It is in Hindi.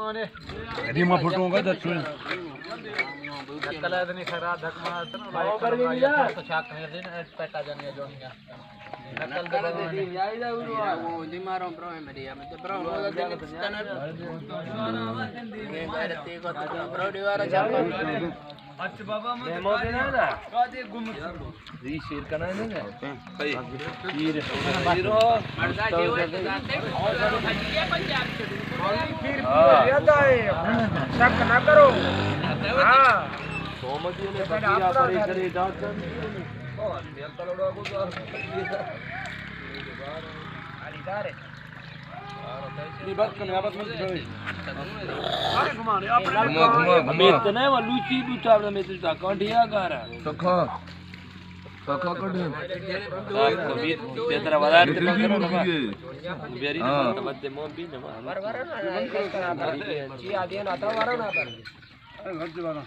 रीमा फुटूंगा तो सुन कल इतनी खरा धक मार भाई कर गया तो छाक कर दे पेटा जाने जोनिया नकल दे दी आई जा वो दिमारो ब्रो है मेरी मैं तो ब्रो बोल दे तने ये मेरे ते को तो ब्रो दीवार छाप अच्छा बाबा मैं मोदे ना कादे गुम जी शेर का ना है सही हीर हीरो मर्दा जीव जाते और भजिया पंजाब से फिर याद आए शक ना करो हां सोमती ने बतिया परे करे जात और बेल तलड़ो को तो आली दारे ये बात करने आपस में अरे घुमाने आप घुमा इतने वो लूची लूचा में तो कांडिया कर सखा सखा कड़े तेरा वाला करो ना बेरी ना बदे मोम भी ना वर वर ना जी आदि ना था वर ना पर घर जवाना